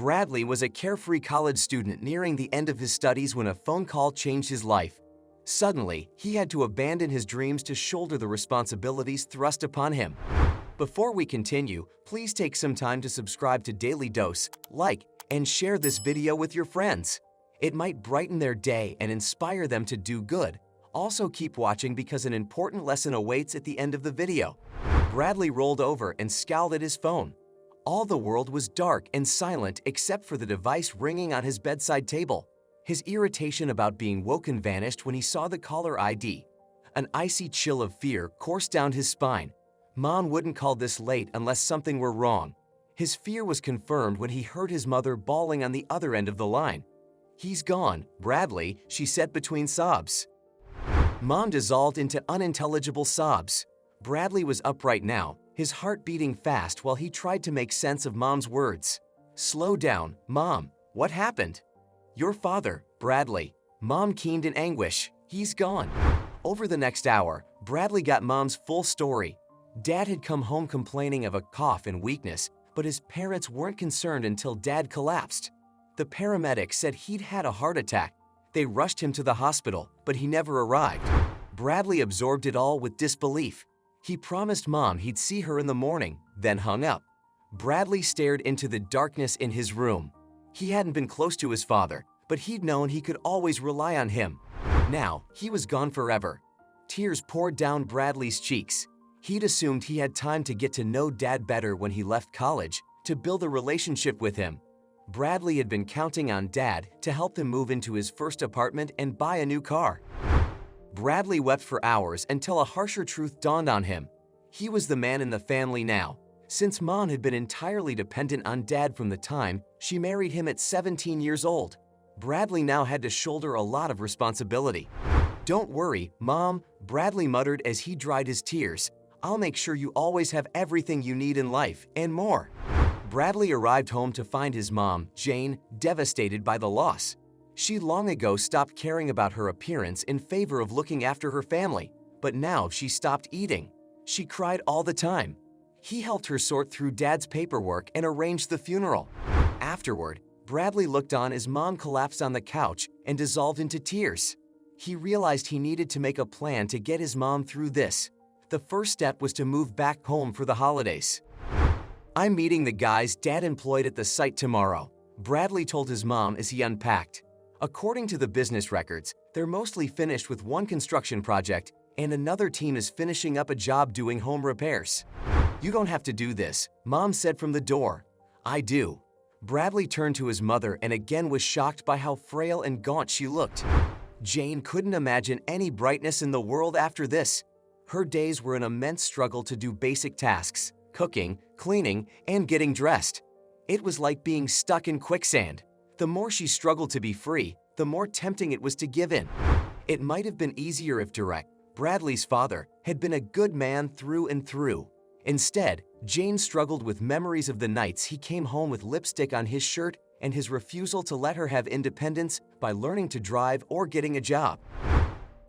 Bradley was a carefree college student nearing the end of his studies when a phone call changed his life. Suddenly, he had to abandon his dreams to shoulder the responsibilities thrust upon him. Before we continue, please take some time to subscribe to Dailydose, like, and share this video with your friends. It might brighten their day and inspire them to do good. Also keep watching because an important lesson awaits at the end of the video. Bradley rolled over and scowled at his phone. All the world was dark and silent except for the device ringing on his bedside table. His irritation about being woken vanished when he saw the caller ID. An icy chill of fear coursed down his spine. Mom wouldn't call this late unless something were wrong. His fear was confirmed when he heard his mother bawling on the other end of the line. "He's gone, Bradley," she said between sobs. Mom dissolved into unintelligible sobs. Bradley was upright now, his heart beating fast while he tried to make sense of Mom's words. "Slow down, Mom. What happened?" "Your father, Bradley." Mom keened in anguish. "He's gone." Over the next hour, Bradley got Mom's full story. Dad had come home complaining of a cough and weakness, but his parents weren't concerned until Dad collapsed. The paramedics said he'd had a heart attack. They rushed him to the hospital, but he never arrived. Bradley absorbed it all with disbelief. He promised Mom he'd see her in the morning, then hung up. Bradley stared into the darkness in his room. He hadn't been close to his father, but he'd known he could always rely on him. Now, he was gone forever. Tears poured down Bradley's cheeks. He'd assumed he had time to get to know Dad better when he left college, to build a relationship with him. Bradley had been counting on Dad to help him move into his first apartment and buy a new car. Bradley wept for hours until a harsher truth dawned on him. He was the man in the family now. Since Mom had been entirely dependent on Dad from the time she married him at 17 years old, Bradley now had to shoulder a lot of responsibility. "Don't worry, Mom," Bradley muttered as he dried his tears. "I'll make sure you always have everything you need in life, and more." Bradley arrived home to find his mom, Jane, devastated by the loss. She long ago stopped caring about her appearance in favor of looking after her family, but now she stopped eating. She cried all the time. He helped her sort through Dad's paperwork and arranged the funeral. Afterward, Bradley looked on as Mom collapsed on the couch and dissolved into tears. He realized he needed to make a plan to get his mom through this. The first step was to move back home for the holidays. "I'm meeting the guys Dad employed at the site tomorrow," Bradley told his mom as he unpacked. According to the business records, they're mostly finished with one construction project and another team is finishing up a job doing home repairs. "You don't have to do this," Mom said from the door. "I do." Bradley turned to his mother and again was shocked by how frail and gaunt she looked. Jane couldn't imagine any brightness in the world after this. Her days were an immense struggle to do basic tasks: cooking, cleaning, and getting dressed. It was like being stuck in quicksand. The more she struggled to be free, the more tempting it was to give in. It might have been easier if Derek, Bradley's father, had been a good man through and through. Instead, Jane struggled with memories of the nights he came home with lipstick on his shirt and his refusal to let her have independence by learning to drive or getting a job.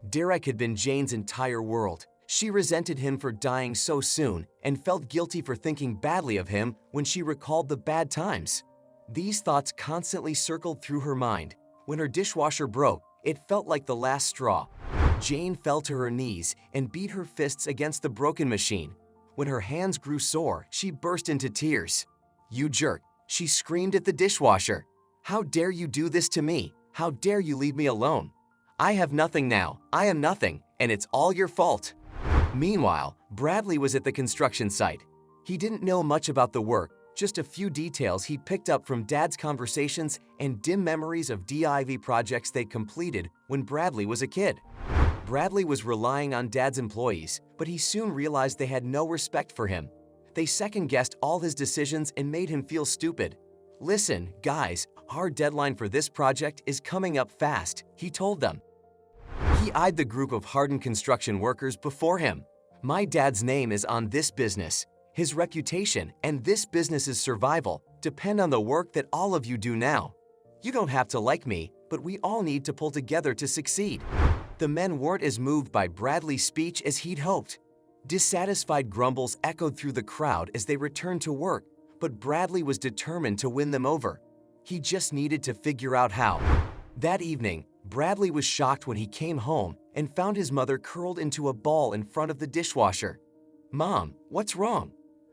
Derek had been Jane's entire world. She resented him for dying so soon and felt guilty for thinking badly of him when she recalled the bad times. These thoughts constantly circled through her mind. When her dishwasher broke, it felt like the last straw. Jane fell to her knees and beat her fists against the broken machine. When her hands grew sore, she burst into tears. "You jerk," she screamed at the dishwasher. "How dare you do this to me? How dare you leave me alone? I have nothing now. I am nothing, and it's all your fault." Meanwhile, Bradley was at the construction site. He didn't know much about the work, just a few details he picked up from Dad's conversations and dim memories of DIY projects they completed when Bradley was a kid. Bradley was relying on Dad's employees, but he soon realized they had no respect for him. They second-guessed all his decisions and made him feel stupid. "Listen, guys, our deadline for this project is coming up fast," he told them. He eyed the group of hardened construction workers before him. "My dad's name is on this business. His reputation and this business's survival depend on the work that all of you do now. You don't have to like me, but we all need to pull together to succeed." The men weren't as moved by Bradley's speech as he'd hoped. Dissatisfied grumbles echoed through the crowd as they returned to work, but Bradley was determined to win them over. He just needed to figure out how. That evening, Bradley was shocked when he came home and found his mother curled into a ball in front of the dishwasher. "Mom, what's wrong?"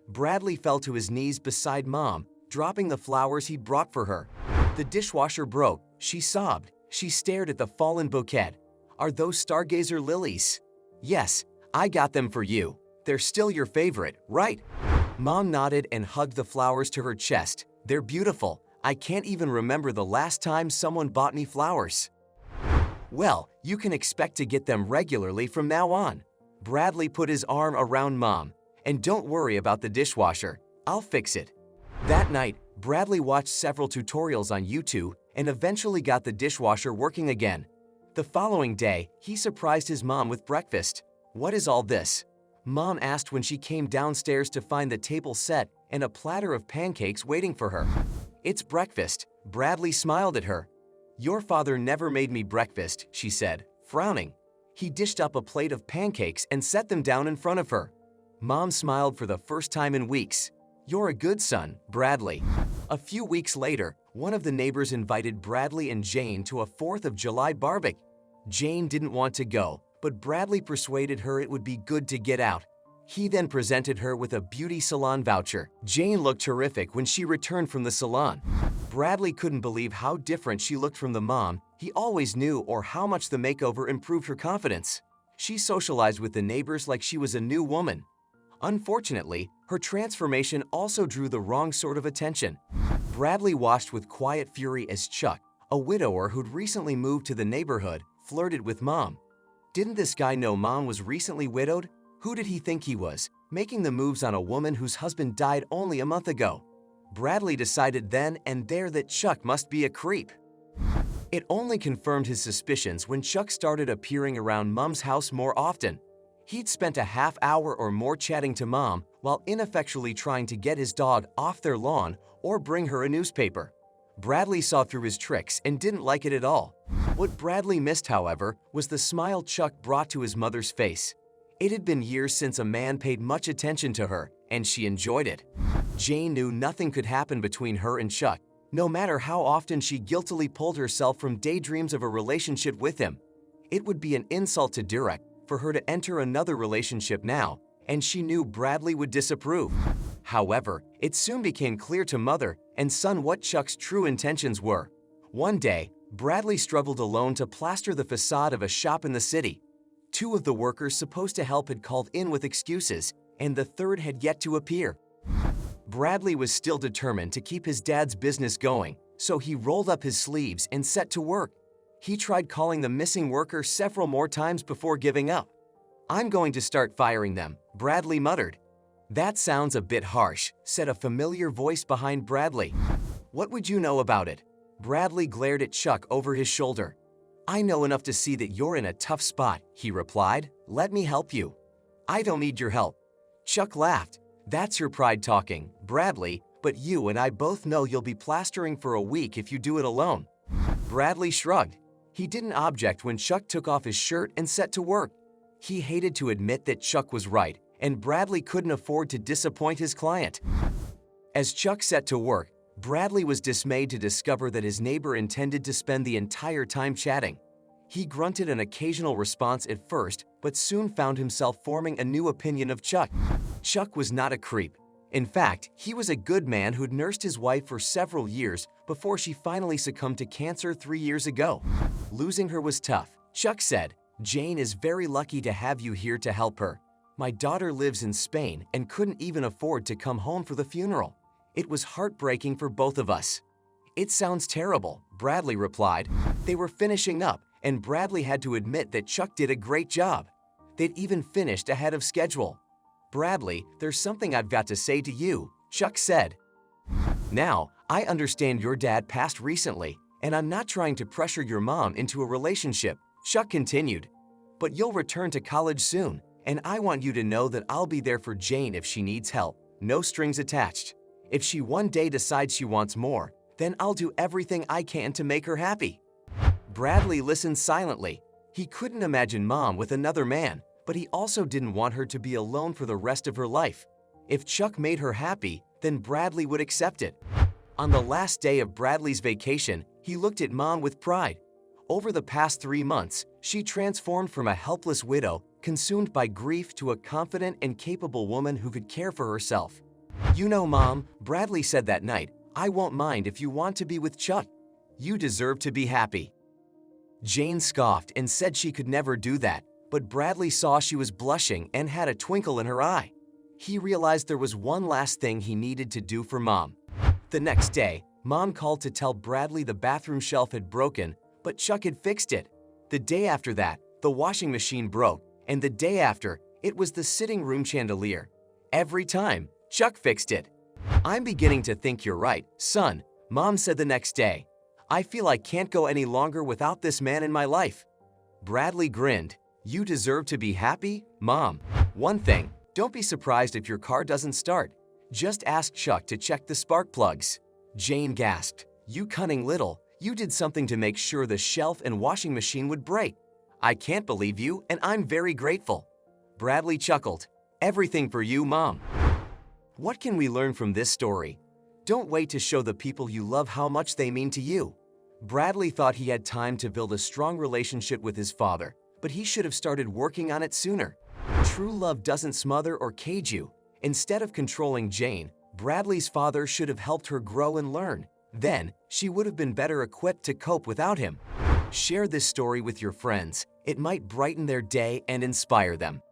Bradley fell to his knees beside Mom, dropping the flowers he brought for her. The dishwasher broke. She sobbed. She stared at the fallen bouquet. "Are those stargazer lilies?" "Yes, I got them for you. They're still your favorite, right?" Mom nodded and hugged the flowers to her chest. "They're beautiful. I can't even remember the last time someone bought me flowers." "Well, you can expect to get them regularly from now on." Bradley put his arm around Mom. "And don't worry about the dishwasher. I'll fix it." That night, Bradley watched several tutorials on YouTube and eventually got the dishwasher working again. The following day, he surprised his mom with breakfast. "What is all this?" Mom asked when she came downstairs to find the table set and a platter of pancakes waiting for her. "It's breakfast." Bradley smiled at her. "Your father never made me breakfast," she said, frowning. He dished up a plate of pancakes and set them down in front of her. Mom smiled for the first time in weeks. "You're a good son, Bradley." A few weeks later, one of the neighbors invited Bradley and Jane to a 4th of July barbecue. Jane didn't want to go, but Bradley persuaded her it would be good to get out. He then presented her with a beauty salon voucher. Jane looked terrific when she returned from the salon. Bradley couldn't believe how different she looked from the mom he always knew or how much the makeover improved her confidence. She socialized with the neighbors like she was a new woman. Unfortunately, her transformation also drew the wrong sort of attention. Bradley watched with quiet fury as Chuck, a widower who'd recently moved to the neighborhood, flirted with Mom. Didn't this guy know Mom was recently widowed? Who did he think he was, making the moves on a woman whose husband died only a month ago? Bradley decided then and there that Chuck must be a creep. It only confirmed his suspicions when Chuck started appearing around Mom's house more often. He'd spent a half hour or more chatting to Mom while ineffectually trying to get his dog off their lawn or bring her a newspaper. Bradley saw through his tricks and didn't like it at all. What Bradley missed, however, was the smile Chuck brought to his mother's face. It had been years since a man paid much attention to her, and she enjoyed it. Jane knew nothing could happen between her and Chuck, no matter how often she guiltily pulled herself from daydreams of a relationship with him. It would be an insult to Derek for her to enter another relationship now, and she knew Bradley would disapprove. However, it soon became clear to mother and son what Chuck's true intentions were. One day, Bradley struggled alone to plaster the facade of a shop in the city. Two of the workers supposed to help had called in with excuses, and the third had yet to appear. Bradley was still determined to keep his dad's business going, so he rolled up his sleeves and set to work. He tried calling the missing worker several more times before giving up. "I'm going to start firing them," Bradley muttered. "That sounds a bit harsh," said a familiar voice behind Bradley. "What would you know about it?" Bradley glared at Chuck over his shoulder. "I know enough to see that you're in a tough spot," he replied. "Let me help you." "I don't need your help." Chuck laughed. "That's your pride talking, Bradley, but you and I both know you'll be plastering for a week if you do it alone." Bradley shrugged. He didn't object when Chuck took off his shirt and set to work. He hated to admit that Chuck was right, and Bradley couldn't afford to disappoint his client. As Chuck set to work, Bradley was dismayed to discover that his neighbor intended to spend the entire time chatting. He grunted an occasional response at first, but soon found himself forming a new opinion of Chuck. Chuck was not a creep. In fact, he was a good man who'd nursed his wife for several years before she finally succumbed to cancer 3 years ago. Losing her was tough. Chuck said, "Jane is very lucky to have you here to help her. My daughter lives in Spain and couldn't even afford to come home for the funeral. It was heartbreaking for both of us." "It sounds terrible," Bradley replied. They were finishing up, and Bradley had to admit that Chuck did a great job. They'd even finished ahead of schedule. "Bradley, there's something I've got to say to you," Chuck said. "Now, I understand your dad passed recently, and I'm not trying to pressure your mom into a relationship," Chuck continued. "But you'll return to college soon, and I want you to know that I'll be there for Jane if she needs help, no strings attached. If she one day decides she wants more, then I'll do everything I can to make her happy." Bradley listened silently. He couldn't imagine Mom with another man, but he also didn't want her to be alone for the rest of her life. If Chuck made her happy, then Bradley would accept it. On the last day of Bradley's vacation, he looked at Mom with pride. Over the past 3 months, she transformed from a helpless widow, consumed by grief, to a confident and capable woman who could care for herself. "You know, Mom," Bradley said that night, "I won't mind if you want to be with Chuck. You deserve to be happy." Jane scoffed and said she could never do that, but Bradley saw she was blushing and had a twinkle in her eye. He realized there was one last thing he needed to do for Mom. The next day, Mom called to tell Bradley the bathroom shelf had broken, but Chuck had fixed it. The day after that, the washing machine broke, and the day after, it was the sitting room chandelier. Every time, Chuck fixed it. "I'm beginning to think you're right, son," Mom said the next day. "I feel I can't go any longer without this man in my life." Bradley grinned. "You deserve to be happy, Mom. One thing, don't be surprised if your car doesn't start. Just ask Chuck to check the spark plugs." Jane gasped. "You cunning little, you did something to make sure the shelf and washing machine would break. I can't believe you, and I'm very grateful." Bradley chuckled. "Everything for you, Mom." What can we learn from this story? Don't wait to show the people you love how much they mean to you. Bradley thought he had time to build a strong relationship with his father, but he should have started working on it sooner. True love doesn't smother or cage you. Instead of controlling Jane, Bradley's father should have helped her grow and learn. Then, she would have been better equipped to cope without him. Share this story with your friends. It might brighten their day and inspire them.